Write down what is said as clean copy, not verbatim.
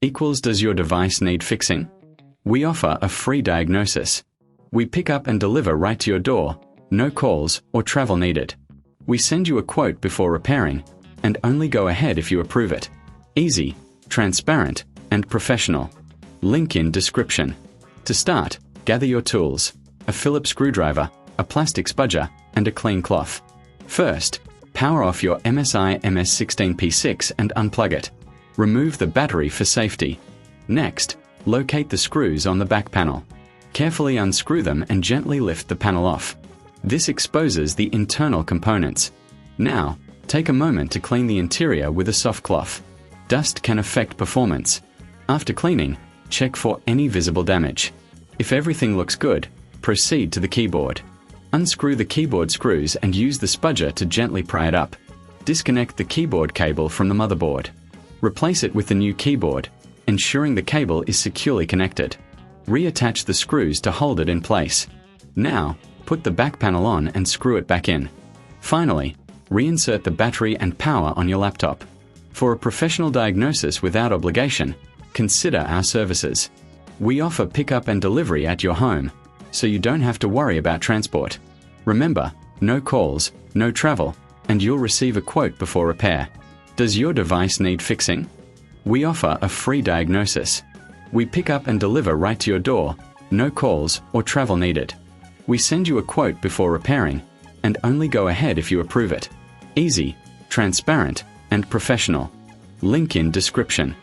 equals does your device need fixing? We offer a free diagnosis. We pick up and deliver right to your door, no calls or travel needed. We send you a quote before repairing, and only go ahead if you approve it. Easy, transparent, and professional. Link in description. To start, gather your tools, a Phillips screwdriver, a plastic spudger, and a clean cloth. First, power off your MSI MS16P6 and unplug it. Remove the battery for safety. Next, locate the screws on the back panel. Carefully unscrew them and gently lift the panel off. This exposes the internal components. Now, take a moment to clean the interior with a soft cloth. Dust can affect performance. After cleaning, check for any visible damage. If everything looks good, proceed to the keyboard. Unscrew the keyboard screws and use the spudger to gently pry it up. Disconnect the keyboard cable from the motherboard. Replace it with the new keyboard, ensuring the cable is securely connected. Reattach the screws to hold it in place. Now, put the back panel on and screw it back in. Finally, reinsert the battery and power on your laptop. For a professional diagnosis without obligation, consider our services. We offer pickup and delivery at your home, so you don't have to worry about transport. Remember, no calls, no travel, and you'll receive a quote before repair. Does your device need fixing? We offer a free diagnosis. We pick up and deliver right to your door, no calls or travel needed. We send you a quote before repairing, and only go ahead if you approve it. Easy, transparent, and professional. Link in description.